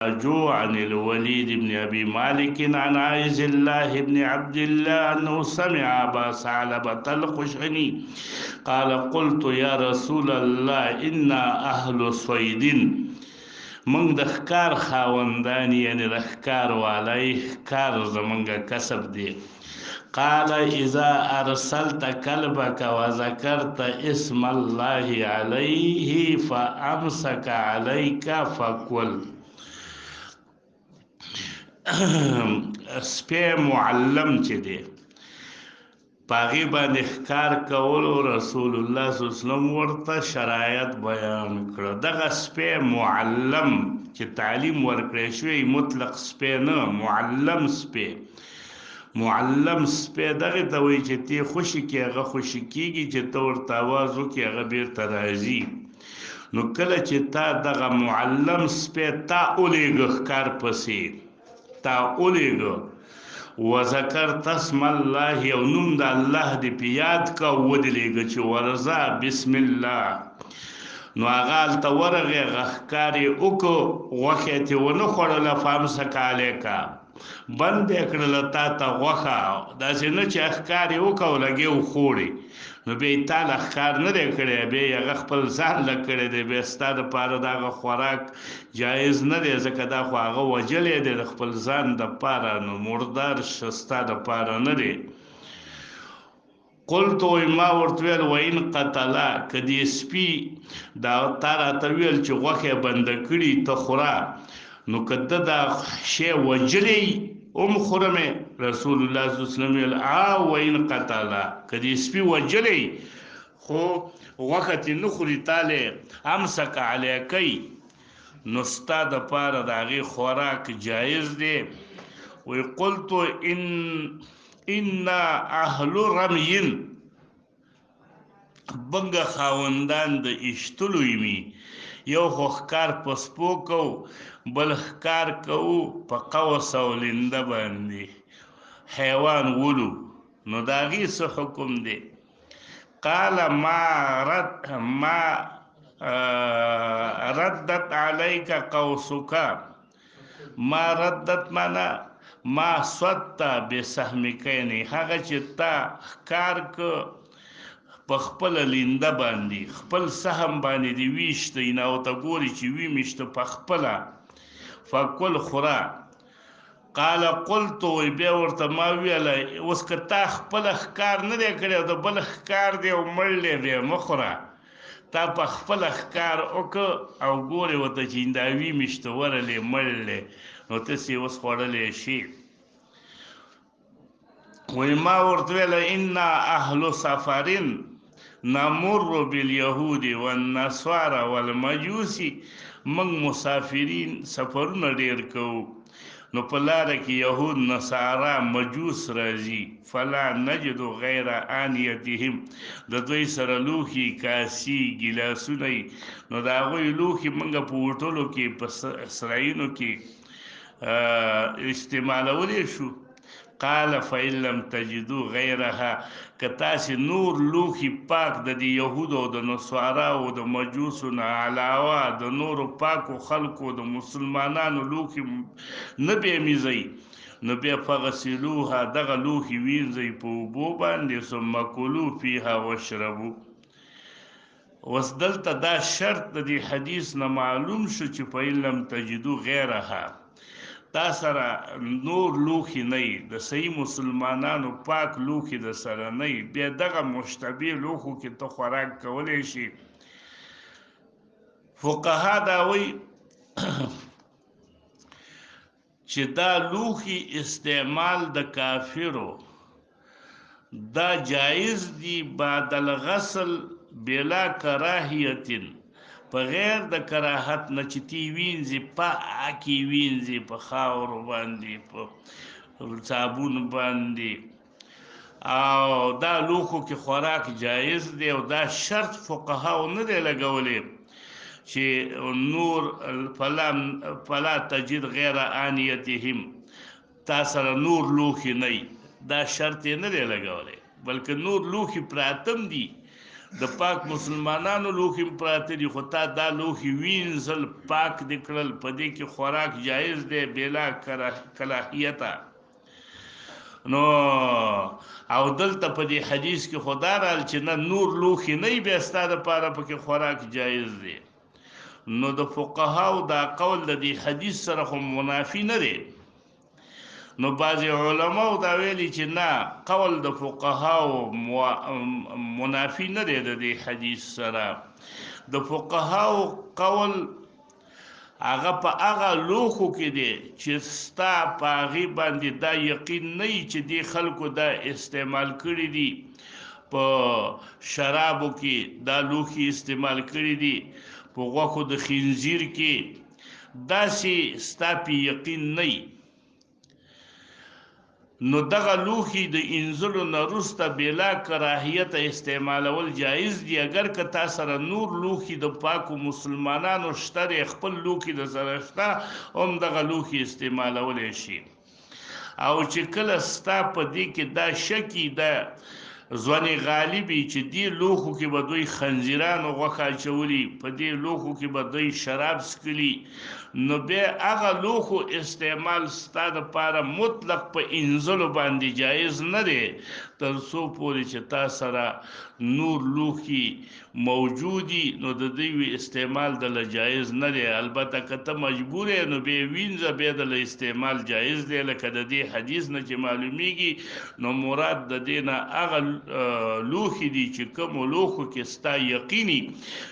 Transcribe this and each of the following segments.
عن الوليد بن أبي مالك عن عائز الله بن عبد الله أنه سمع أبا ثعلبة الخشني قال قلت يا رسول الله إنا أهل صيد من د ښکار خاوندان یعنی د ښکار والی ښکار زمونږ کسب دی. قال إذا أرسلت كلبك وذكرت اسم الله عليه فأمسك عليك فكل. سپی معلم چې دی پاغي باندې ښکار کولو رسول الله صلی الله علیه وسلم ورته شرایط بیان کړه. دغه سپی معلم چې تعلیم ورکړی شوی مطلق سپی نه، معلم سپی. معلم سپی دغه ته وایي چې تی خوشي کې هغه خوشي کېږي، چې ته ورته آواز وکړې هغه بیرته راځي. نو کله چې تا دغه معلم سپی تا ولیږه ښکار پسې، تا ولیږه وذکرت اسم الله یو نوم د الله دې په یاد کا ودې لیږه چې ورځه بسم الله. نو هغه هلته ورغې هغه ښکار یې وکړو، غوښه یې ترې ونه خوړله فامسک علیکه، بند یې کړله تا ته غوښه، داسې نه چې ښکار یې وکړه او لګې وخوړې. نو بیا یې تا له ښکار نه دی کړی، بیا یې هغه خپل ځان له کړی دی، بیا ستا دپاره د هغه خوراک جایز نه دی، ځکه دا خو هغه وژلی دی د خپل ځان دپاره، نو مردار شه ستا دپاره نه دی. قلت وی ما ورته ویل وین قتله که دې سپي دا تا راته ویل چې غوښه یې بنده کړي ته خوره، نو که ده دا شی وجلی ام خورمه. رسول الله صلی الله علیه وسلم ویل وین قتله که دې سپي وجلی خو غوښه ترې نه خوري تالی امسک علیکی، نو ستا دپاره د هغې خوراک جایز دی. وی قلت انا اهل رمین بنګه خاوندان د ایشتلو یمي، یو خو ښکار په سپو کوو، بل ښکار کوو په قوس او لنده باندې حیوان ولو، نو د هغې څه حکم دی؟ قال ما ردت علیک قوسک، ما ردت معنا ما صدت بسهمک، یعنی هغه چې تا ښکار که په خپله لنده باندې خپل سهم باندې دې ویشتی نه او ته ګورې چې ویمیشته په خپله فکل خوره. قال قلت وی بیا ورته ما ویله اوس که تا خپله ښکار نه دی کړی او د بل ښکار دی او مړ دی بیا مه خوره، تا په خپله ښکار وکړه او ګورې ورته چې دا ویمیشته ورلی مړ دی، نو تاسې اوس خوړلی شي. وی ما ورته ویله انا اهل سفرین نمر بالیهود والنصارى والمجوس، موږ مسافرین سفرونه ډیر کوو، نو په لاره کې یهود نصارا مجوس راځي. فلا نجد غیر آنیتهم، د دوی سره لوښي کاسي ګیلاسونه وي، نو د هغوی لوښي موږ په هوټلو کې په سرایونو کې استعمالولی شو. قال فإن لم تجدوا غیرها، که تاسې نور لوښي پاک د دې یهودو او د نصاراو د مجوسو نه علاوه د نورو پاکو خلکو د مسلمانانو لوښي نه بیمیځئ، نو بیا فغسلوها دغه لوښي وینځئ په اوبو باندې، ثم کلوا فیها واشربوا. اوس دلته دا شرط د دې حدیث نه معلوم شو چې فإن لم تجدوا غیرها، تا سره نور لوښي نه وي، د صحیح مسلمانانو پاک لوښي د سره نه وي، بیا دغه مشتبه لوښو کې ته خوراک کولی شي. فقها دا وایي چې دا لوښي استعمال د کافرو دا جایز دی بعد الغسل بلا کراهیت، په غیر د کراهت نه، چې تی وینځي پاکې وینځي په خاورو باندې په صابون باندې، او دا لوښو کې خوراک جایز دی. او دا شرط فقهاو نه دی لګولی چې نور فلا تجد غیر آنیتهم، تا سره نور لوښي نه وي، دا شرط یې نه دی لګولی، بلکې نور لوښي پراتم دي، د پاک مسلمانانو لوښي پراته دي خو تا دا لوښي وینځل پاک دې کړل په دې کې خوراک جایز دی بلا کراهیته. نو او دلته په دې حدیث کې خدا رال چې نه نور لوښي نه بیا ستا دپاره پکې خوراک جایز دی. نو د فقهاو دا قول د دې حدیث سره خو منافي نه دی. نو بعضی علماو دا ویلي چې نه قول د فقهاو منافي نه دی د دې حدیث سره. د فقهاو قول هغه په هغه لوښو کې دی چې ستا په هغې باندې دا یقین نه وي چې دې خلکو دا استعمال کړي دي په شرابو کې دا لوښي استعمال کړي دي په غوښو د خنزیر کې داسې ستا پې یقین نه وي. نو دغه لوښي د انځلو نه وروسته بلا کراهیت استعمالول جایز دي. اگر که تا سره نور لوښي د پاکو مسلمانانو شته دی خپل لوښي د سره شته هم دغه لوښي استعمالولی شي. او چې کله ستا په دې کې دا شکي دا ځوانې غالبي چې دې لوښو کې به دوی خنزیرانو غوښه اچولي په دې لوښو کې به دوی شراب څښلي نو بیا هغه لوښو استعمال ستا دپاره مطلق په انځلو باندې جایز نه دی تر څو پورې چې تا سره نور لوښي موجودي نو د دوی استعمال دله جایز نه دی. البته که ته مجبور یې نو بیا وینځه بیا دله استعمال جایز دی. لکه د دې حدیث نه چې معلومیږي نو مراد د دې نه هغه لوښي دي چې کومو لوښو کې ستا یقیني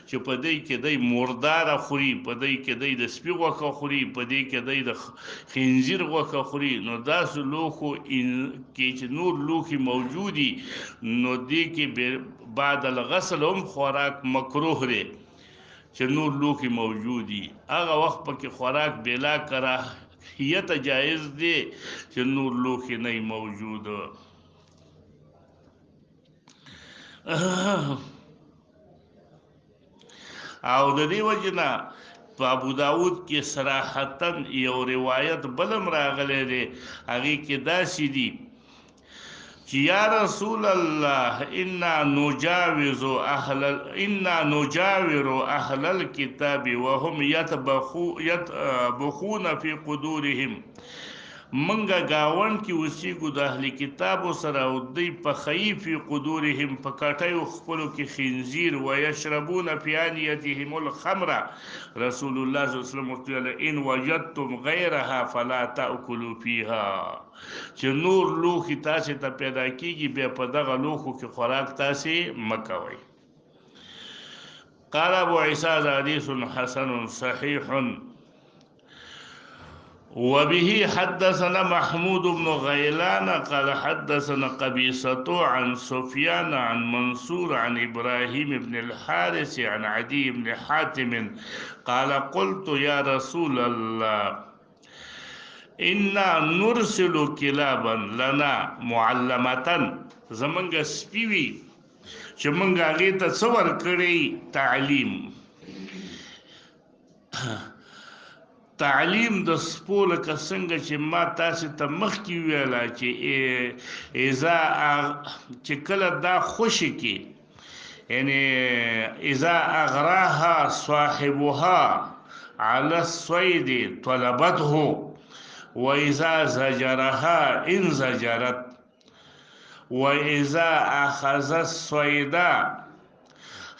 چې په دې کې دی مرداره خوري په دې کې دی د سپي غوښه خوري په دې کې دی د خنزیر غوښه خوري نو داسې لوښو کې چې نور لوښي موجودي نو دې کې بعد الغسل هم خوراک مکروه دی چې نور لوښي موجودي هغه وخت پکې خوراک بلا کراهیت جایز دی چې نور لوښي نه موجود. او د دې وجه نه په ابو داود کې صراحتاً یو روایت بلم راغلی دی هغې کې داسې دي چې یا رسول الله انا نجاور اهل الكتاب وهم يطبخون في قدورهم منګه گاون کې اوسېږو د اهل کتابو سره او دوی پخوي فی قدورهم په کټیو خپلو کې خنزیر ویشربون فی آنیتهم الخمر رسول الله صلی الله علیه وسلم ورته ان وجدتم غیرها فلا تاکلوا فیها چې نور لوښي تاسې ته پیدا کیږي بیا په دغه لوښو کې خوراک تاسې مه کوئ. قال ابو عیسی هذا حدیث حسن صحیح وبه حدثنا محمود بن غيلان قال حدثنا قبيصة عن سفيان عن منصور عن إبراهيم بن الحارث عن عدي بن حاتم قال قلت يا رسول الله إنا نرسل كلابا لنا معلمة زمنګ سپیوي چې منګ هغې ته څه ورکړی تعلیم تعلیم د سپو لکه څنګه چې ما تاسې ته مخکې ویله چې چې کله دا خوشي کې یعنی اذا اغراها صاحبها على الصيد طلبته واذا زجرها انزجرت واذا اخذ الصيد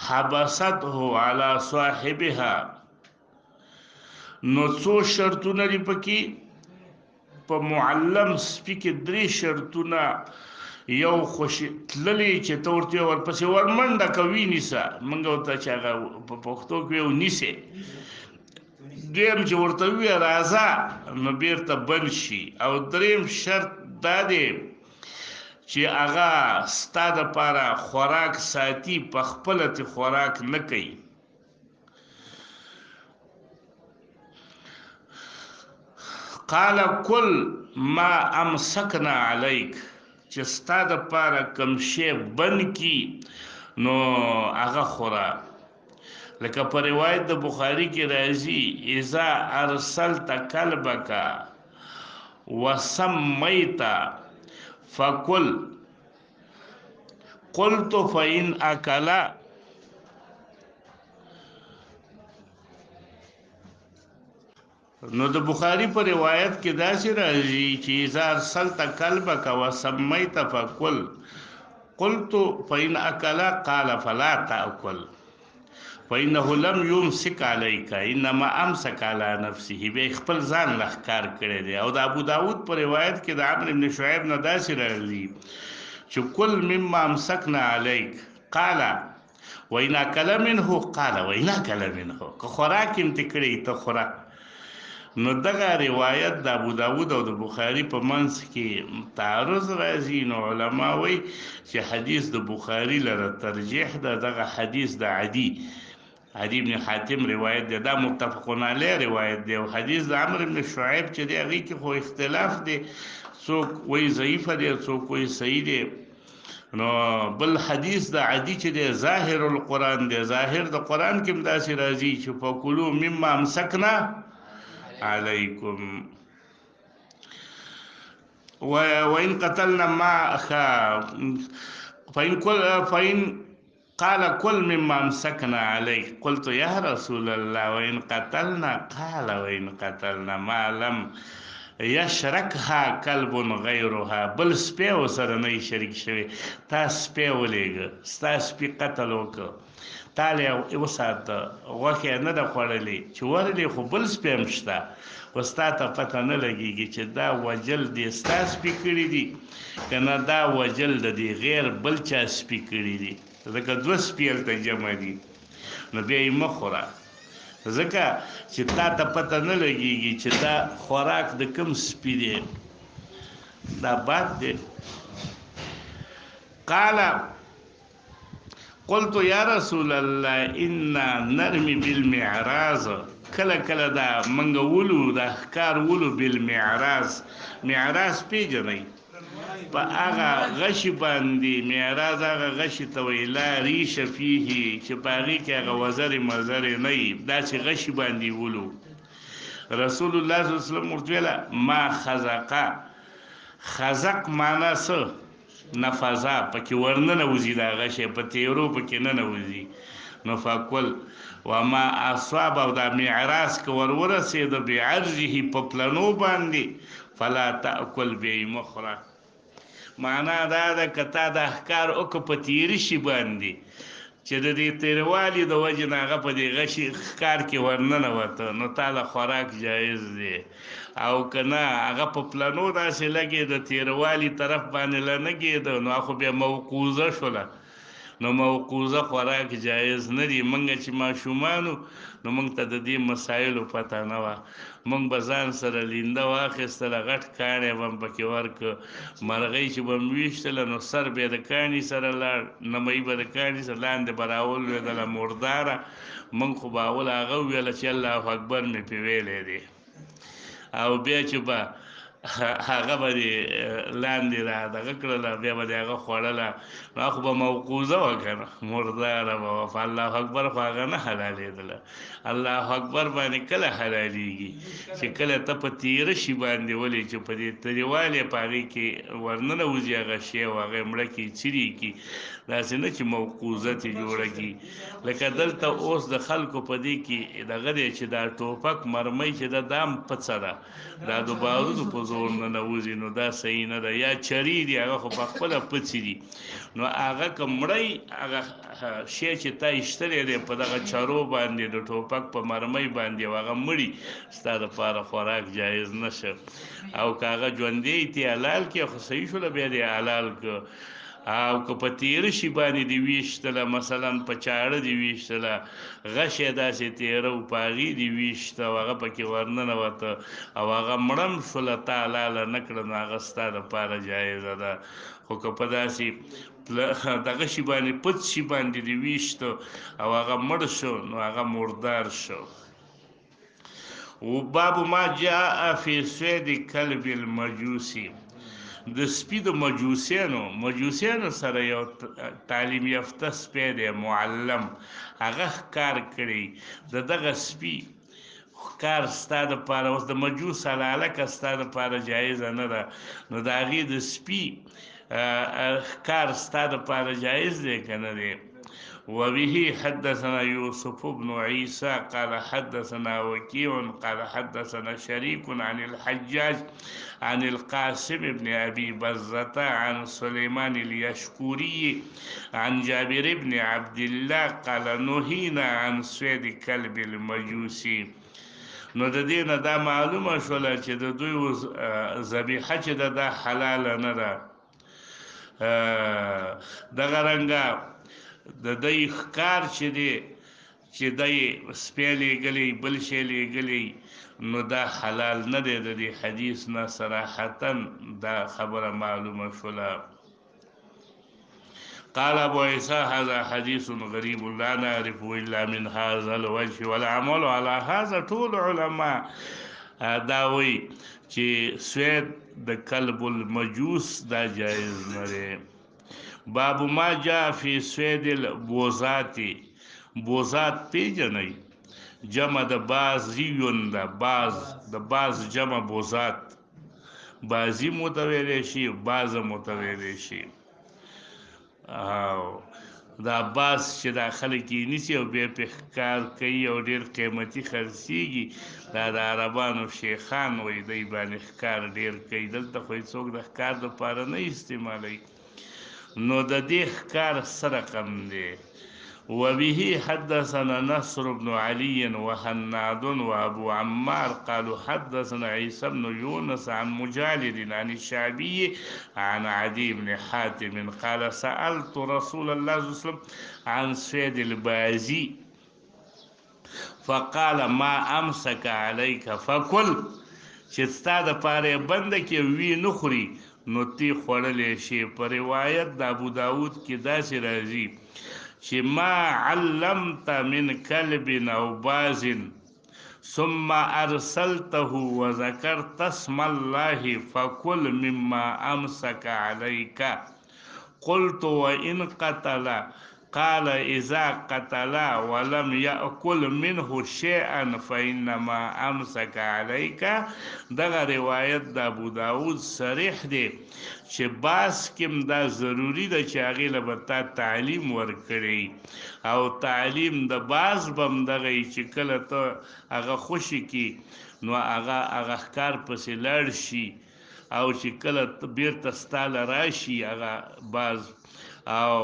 حبسته على صاحبها. نو څو شرطونه دي پکې په معلم سپي کې 3 شرطونه یو خوشي تللی چې ته ورته ورپسې ورمنډه کوي نیسه موږ ورته چې هغه په پښتو کې یو نیسې دویم چې ورته ووایه راځه نو بیرته بند شي او دریم شرط دا دی چې هغه ستا دپاره خوراک ساتي په خپله تې خوراک نه کوي. قال كل ما امسكنا عليك چې ستا دپاره کوم شی بند کی نو هغه خوره. لکه په روایت د بخاري کې راځي اذا ارسلت كلبك وسميت فكل قلت فإن أكل نو د بخاری په روایت کې داسې راځي چې اذا ارسلت کلبک وسمیت فکل قلت فإن أكل قال فلا تأكل فإنه لم يمسك عليك انما امسك على نفسه به خپل ځان لخکار کړی دی. او د ابو داود په روایت کې د عمرو بن شعیب نه داسې راځي چې کل مما امسکنا عليك قال وإن أكل منه قال وإن أكل منه که خوراک انتکړی ته خوراک. نو دغه روایت د ابو داود او د بخاری په منځ کې تعارض راځي. نو علما وایي چې حدیث د بخاری لره ترجیح ده. دغه حدیث د عدی بن حاتم روایت دی، دا متفقون علیه روایت دی. او حدیث د عمرو بن شعیب چې دی هغې کې خو اختلاف دی، څوک وایي ضعیفه دی، څوک وایي صحیح دی. نو بل حدیث د عدی چې دی ظاهر القرآن دی، ظاهر د قرآن کې هم داسې راځي چې فکلوا مما امسکنا علیکم وإن قتلنا ما فإن قال كل مما امسكنا عليه قلت يا رسول الله وإن قتلنا قال وإن قتلنا ما لم یشرکها کلب غیرها بل سپی ورسره نه شریک شوی، تا سپی ولېږه، ستا سپي قتل وکړه، تا یې وساته، غوښه یې نه ده خوړلې چې ورلې خو بل سپی هم شته، خو ستا ته پته نه لګېږي چې دا وجل دې ستا سپي کړي دي که نه دا وجل د دې غیر بل چا سپي کړي دي، ځکه دوه سپي هلته جمع دي. نو بیا یې مه خوره، ځکه چې تا ته پته نه لګېږي چې دا خوراک د کوم سپي دی، دا باد دی. قال قلت یا رسول الله انا نرمي بالمعراض، کله کله دا منګه ولو دا ښکار ولو بالمعراض، معراض پیژنئ په هغه غشي باندې، معراض هغه غشي ته وایي لا ریشه فیه چې په هغې کې هغه وزرې مزرې نه وي، داسې غشي باندې ولو. رسول الله صلی الله علیه وسلم ورته ویله ما خزقه، خزق معنا څه؟ نفذه، پکې ورننوځي دا غشی، په تیرو پکې ننوځي. نو فکل وما اصاب، او دا معراض که ور ورسېده بعرضه په پلنو باندې فلا تأکل بیا یې مه خوره. معنا دا ده که تا دا ښکار وکړه په تیري شي باندې چې د دې تیروالي د وجې نه هغه په دې غشي ښکار کې ورننوته، نو تا له خوراک جایز دی. او که نه هغه په پلنو داسې لګېده تیروالي طرف باندې لنګېده، نو خو بیا موقوزه شوله، نو موقوزه خوراک جایز نه دي. موږ چې ماشومانو نو موږ ته د دې مسایلو پته نه وه، موږ به ځان سره لینده واخیستله، غټ کاڼی به م پکې ورکړه، مرغۍ چې به م ویشتله نو سر به یې د کاڼي سره لاړ، نمۍ به د کاڼي سره لاندې به راولوېدله مرداره، موږ خو به اول هغه وویله چې الله اکبر مې پې ویلی دی، او بیا چې به هغه به دې لاندې را دغه کړله، بیا به دې هغه خوړله، نو خو به موقوزه وه که نه، مرداره به وه، په الله اکبر خو هغه نه حلالېدله. الله اکبر باندې کله حلالېږي چې کله ته په تیره شي باندې ولې چې په دې تریوالې په هغې کې ورننوځي هغه شی او هغه یې مړه کړي څیرې کړي، داسې نه چې موقوزه ترې جوړه کړي. لکه دلته اوس د خلکو په دې کې دغه دی چې دا ټوپک مرمۍ چې ده دا هم پڅه ده، دا د بارودو په زور ننوځي، نو دا صحیح نه ده. یا چرې دي هغه خو په خپله پڅې دي، نو هغه که مړی هغه شی چې تا ایشتلی دی په دغه چرو باندې د ټوپک په مرمۍ باندې او هغه مړي، ستا دپاره خوراک جایز نشه. او که هغه ژوندی تی حلال کړې خو صحیح شوله، بیا دې حلال کړه. او که په تیره شي باندې دې ویشتله، مثلا په چاړه دې ویشتله، غشی داسې تیره و په هغې دې ویشته او هغه پکې ورننوته او هغه مړه م شوله، تا حلاله نه کړه، نو هغه ستا دپاره جایزه ده. خو که په داسې دغه شي باندې پڅ شي باندې دې ویشته او هغه مړ شو، نو هغه مردار شو. و باب ما جاء فی صید کلب المجوسی، د سپي د مجوسیانو سره یو تعلیم یافته سپی دی معلم، هغه ښکار کړی، د دغه سپي ښکار ستا دپاره اوس د مجوس حلالکه ستا دپاره جایزه نه ده، نو د هغې د سپي ښکار ستا دپاره جایز دی که نه دی. وبه حدثنا يوسف بن عيسى قال حدثنا وكيع قال حدثنا شريك عن الحجاج عن القاسم بن أبي برزة عن سليمان اليشكوري عن جابر بن عبد الله قال نهينا عن صيد كلب المجوسي. نو د دې نه دا معلومه شوله چې د دوی ذبیحه چې ده دا حلاله نه ده. دغه رنګه د دوی ښکار چې دی چې دی سپی لیږلی بل شی لیږلی نو دا حلال نه دی. د دې حدیث نه صراحتا دا خبره معلومه شوله. قال ابو عيسى هذا حديث غريب لا نعرفه الا من هذا الوجه والعمل على هذا. طول علماء دا وی چې سوید د کلب المجوس دا جایز نه دی. باب ما جاء في سوید البوزات. بوزات پیژنئ جمع د بازیون ده. د باز جمع بوزات. بازی متویلی شي باز متویلی شي. دا باز چې دا خلک یې نیسي او بیا پې ښکار کوي او ډېر قیمتي خرڅېږي دا د عربانو شیخان وایي دی باندې ښکار ډېر کوي. دلته خو هېڅوک د ښکار دپاره نه استعمالوي. نو د دې ښکار څه رقم دی؟ وبه حدثنا نصر بن علي وهناد وابو عمار قالوا حدثنا عيسى بن يونس عن مجالد عن الشعبي عن عدي بن حاتم قال سألت رسول الله صلى الله عليه وسلم عن صيد البازي فقال ما أمسك عليك فكل. چې ستا دپاره یې بنده کې وي نه خوري نو تی خوړلی شي. په روایت د ابو داود کې داسې راځي چې ما علمت من كلب او باز ثم ارسلته وذكرت اسم الله فكل مما امسك عليك. قلت وان قتل قال اذا قتل ولم يأكل منه شيئا فانما امسك عليك. دغه روایت د ابو داود صریح دی چې باز کم دا ضروری ده چې هغې له به تا تعلیم ورکړی او تعلیم د باز به هم دغه چې کله ته هغه خوشي کي نو هغه ښکار پسې لاړ شي او چې کله بیرته ستا له راشي هغه باز او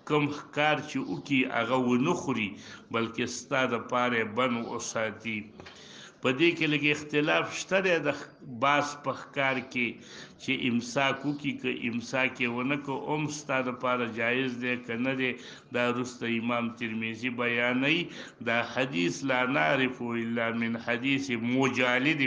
کوم ښکار چې وکړي هغه ونه خوري بلکې ستا دپاره یې بند وساتي. په دې کې لږ اختلاف شته دی د باز په ښکار کې چې امساک وکړي که امساک یې ونه کړو هم ستا دپاره جایز دی که نه دی. دا وروسته امام ترمذي بیانوي دا حدیث لا نعرفه الا من حدیث مجالد